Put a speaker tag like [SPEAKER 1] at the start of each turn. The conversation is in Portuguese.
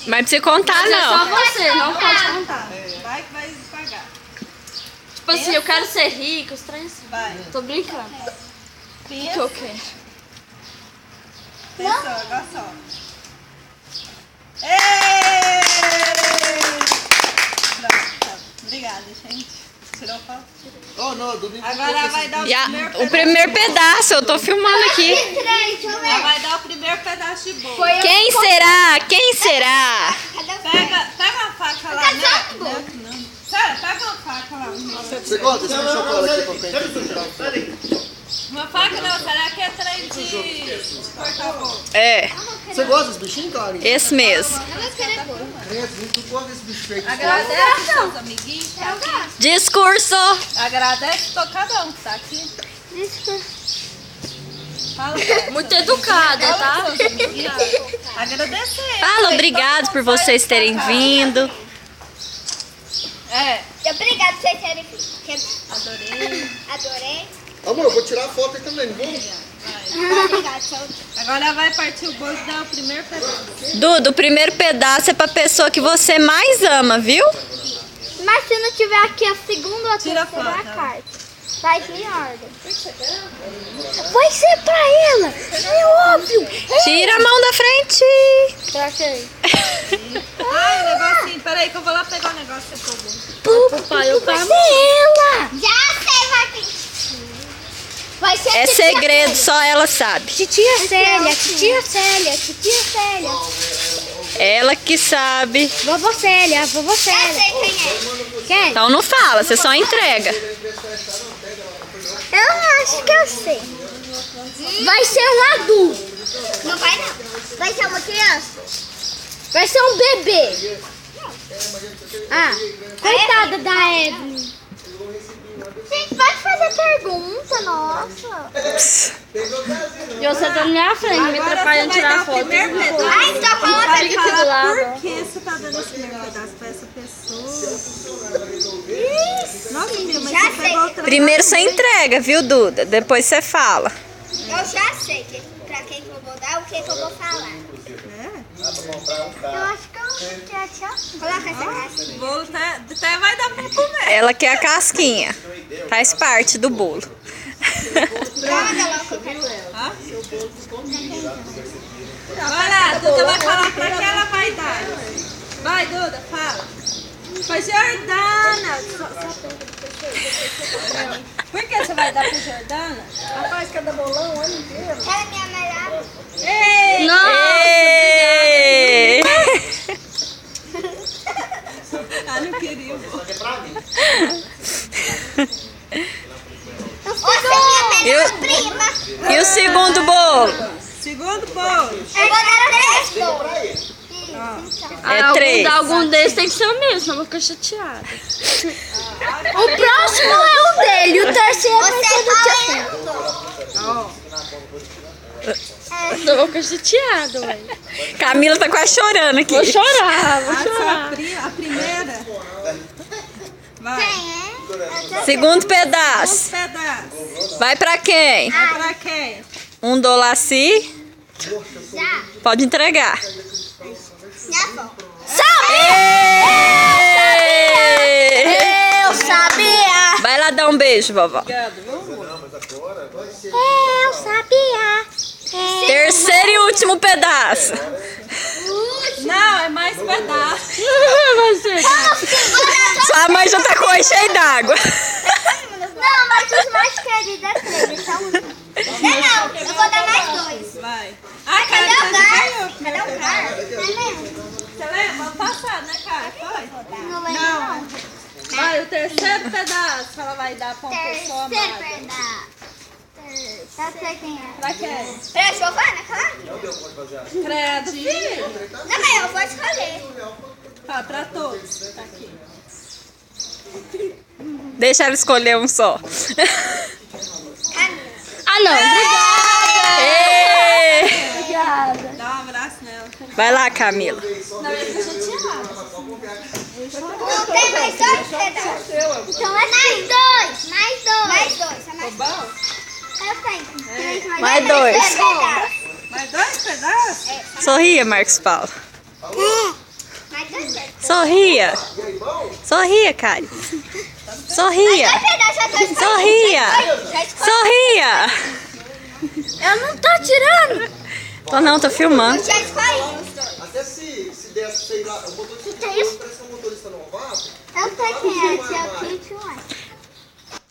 [SPEAKER 1] Mas precisa contar,
[SPEAKER 2] Mas
[SPEAKER 1] não.
[SPEAKER 2] é só você, não pode contar.
[SPEAKER 3] Vai que vai pagar.
[SPEAKER 2] Tipo assim, eu quero ser rico, os três.
[SPEAKER 3] Vai.
[SPEAKER 2] Tô brincando. O que eu quero?
[SPEAKER 3] Pensou, agora só. Êêêê! Pronto, tá. Obrigada, gente. Tirou foto?
[SPEAKER 4] Oh, não, domingo.
[SPEAKER 3] Agora vai dar o
[SPEAKER 1] Já,
[SPEAKER 3] primeiro
[SPEAKER 1] o
[SPEAKER 3] pedaço.
[SPEAKER 1] primeiro pedaço, eu tô filmando aqui.
[SPEAKER 3] Ela vai dar o primeiro pedaço de bolo.
[SPEAKER 1] Quem será? Quem será?
[SPEAKER 3] Pega uma faca lá, né? Não. Sério, pega uma faca lá.
[SPEAKER 4] Você gosta desse chocolate aqui pra frente?
[SPEAKER 3] Uma faca não, será que é trem de cortar bolo?
[SPEAKER 1] É,
[SPEAKER 4] Você gosta desse bichinho, Clarinha?
[SPEAKER 1] esse mesmo.
[SPEAKER 4] Tu gosta desse bicho feio?
[SPEAKER 3] Agradece seus amiguinhos. Tá?
[SPEAKER 1] Discurso.
[SPEAKER 3] Agradece pra cada um que tá aqui. Fala,
[SPEAKER 2] Muito educada, tá?
[SPEAKER 3] agradecer.
[SPEAKER 1] Fala obrigado por vocês terem vindo.
[SPEAKER 3] É,
[SPEAKER 5] Obrigada por vocês terem vindo.
[SPEAKER 3] adorei.
[SPEAKER 5] Adorei.
[SPEAKER 4] Amor, eu vou tirar a foto aí também, não vou?
[SPEAKER 5] Obrigada, tchau.
[SPEAKER 3] Agora vai partir o bolo e dar o primeiro pedaço.
[SPEAKER 1] Dudu, o primeiro pedaço é pra pessoa que você mais ama, viu?
[SPEAKER 5] Mas se não tiver aqui a segunda ou a
[SPEAKER 3] Tira a
[SPEAKER 5] terceira
[SPEAKER 3] foto,
[SPEAKER 5] carta, faz em ordem. Vai ser pra ela, é óbvio.
[SPEAKER 1] Tira a mão da frente.
[SPEAKER 5] Troquei.
[SPEAKER 3] Ai, o negocinho. Peraí que eu vou lá pegar o negócio que você pegou.
[SPEAKER 2] Papai, eu
[SPEAKER 5] Vai
[SPEAKER 2] quero.
[SPEAKER 5] ser ela. Já sei, vai ter. Vai ser a
[SPEAKER 1] É
[SPEAKER 5] titia
[SPEAKER 1] segredo, só ela sabe.
[SPEAKER 5] Titia Célia, titia Célia, titia Célia.
[SPEAKER 1] Ela que sabe.
[SPEAKER 5] Vovó Célia, vovó Célia. Já sei quem é. Quem?
[SPEAKER 1] Então não fala, você só entrega.
[SPEAKER 5] Eu acho que eu sei. Vai ser um adulto. Não vai não. Vai ser uma criança. Vai ser um bebê. Ah, coitada da Evelyn. Gente, pode fazer pergunta, nossa.
[SPEAKER 2] E você tá na minha frente, me atrapalhando
[SPEAKER 3] você vai
[SPEAKER 2] tirar
[SPEAKER 3] dar
[SPEAKER 2] a
[SPEAKER 3] o
[SPEAKER 2] foto.
[SPEAKER 3] primeiro pedaço.
[SPEAKER 5] Ai, tá falando
[SPEAKER 3] Vai
[SPEAKER 5] aqui
[SPEAKER 2] do
[SPEAKER 3] falar
[SPEAKER 2] lado.
[SPEAKER 3] por que você tá dando esse primeiro pedaço pra essa pessoa. Nossa, filha, mas
[SPEAKER 5] Já
[SPEAKER 3] você
[SPEAKER 5] sei.
[SPEAKER 3] pegou o trem.
[SPEAKER 1] Primeiro você entrega, viu, Duda? Depois você fala.
[SPEAKER 5] Eu já sei pra quem que eu vou dar, o que que eu vou falar. Eu acho que eu quero tchau. Coloca essa caixa.
[SPEAKER 3] O bolo até vai dar pra comer.
[SPEAKER 1] Ela quer a casquinha. Faz parte do bolo.
[SPEAKER 5] Joga logo que eu quero.
[SPEAKER 3] Vai lá, a Duda vai falar pra que ela vai dar. Vai, Duda, fala. Pra Jordana. Por que você vai dar pra Jordana? Rapaz, cada bolão o ano inteiro.
[SPEAKER 5] Ela é minha melhor.
[SPEAKER 3] Ei!
[SPEAKER 1] Ê!
[SPEAKER 3] Ah, não queria o bolo.
[SPEAKER 5] Você é minha melhor
[SPEAKER 1] E
[SPEAKER 5] prima.
[SPEAKER 1] E o segundo bolo?
[SPEAKER 3] Segundo bolo.
[SPEAKER 5] Eu vou dar 3 bolos.
[SPEAKER 1] É 3.
[SPEAKER 2] Algum desses tem que ser o meu, senão eu vou ficar chateada.
[SPEAKER 5] O próximo é o dele, o terceiro vai ser do tio.
[SPEAKER 2] Senão eu vou ficar chateada, ué.
[SPEAKER 1] Camila tá quase chorando aqui.
[SPEAKER 2] Vou chorar, vou
[SPEAKER 3] Ah, só
[SPEAKER 2] chorar.
[SPEAKER 3] a primeira. Vai.
[SPEAKER 5] Quem é?
[SPEAKER 1] Segundo
[SPEAKER 3] Um
[SPEAKER 1] pedaço.
[SPEAKER 3] pedaço.
[SPEAKER 1] Vai pra quem?
[SPEAKER 3] Vai pra quem?
[SPEAKER 1] Um dolaci.
[SPEAKER 5] Já.
[SPEAKER 1] Pode entregar.
[SPEAKER 5] Minha avó.
[SPEAKER 1] Ê!
[SPEAKER 5] Eu sabia.
[SPEAKER 1] Vai lá dar um beijo, vovó.
[SPEAKER 5] Eu sabia.
[SPEAKER 1] Terceiro e último pedaço.
[SPEAKER 3] Não, é mais pedaço.
[SPEAKER 2] Vai ser.
[SPEAKER 1] Sua mãe já tá com o olho cheio d'água.
[SPEAKER 5] Não, mas os mais queridos é 3, esse é o único. Não, eu vou dar mais 2.
[SPEAKER 3] Vai. Ah,
[SPEAKER 5] Cadê o
[SPEAKER 3] ganhou.
[SPEAKER 5] Gar? Cadê o Gar? Não lembro.
[SPEAKER 3] Você lembra? Ano passado, né, cara? Foi?
[SPEAKER 5] Não lembro, não.
[SPEAKER 3] Vai, o terceiro pedaço ela vai dar pra uma pessoa
[SPEAKER 5] Terceiro
[SPEAKER 3] amada.
[SPEAKER 5] pedaço. Já sei quem é.
[SPEAKER 3] Pra quem?
[SPEAKER 5] Peraí, deixa eu falar, né? Claro.
[SPEAKER 3] Credo, filho.
[SPEAKER 5] Não, mas eu vou escolher.
[SPEAKER 3] Tá, pra todos. Tá aqui.
[SPEAKER 1] Deixa ela escolher um só.
[SPEAKER 5] Camila.
[SPEAKER 2] Ah, não.
[SPEAKER 1] Ê!
[SPEAKER 2] Obrigada.
[SPEAKER 3] Dá um abraço nela.
[SPEAKER 1] Vai lá, Camila.
[SPEAKER 3] Não, eu tô chateada.
[SPEAKER 5] Não tem mais 2 pedaços. Então é mais 2. Mais 2. Mais 2. É mais 2.
[SPEAKER 3] Bom?
[SPEAKER 5] Eu tenho.
[SPEAKER 1] Mais 2.
[SPEAKER 5] pedaços.
[SPEAKER 3] Mais 2 pedaços?
[SPEAKER 1] Sorria, Marcos Paulo. Sorria. Sorria, Kari. Sorria. Sorria. Sorria.
[SPEAKER 5] Eu não tô tirando.
[SPEAKER 1] Tô não, tô filmando.
[SPEAKER 4] Até se desse, sei lá, o motorista parece que o motorista não vá.
[SPEAKER 5] Eu sei quem é, aqui é o Kit.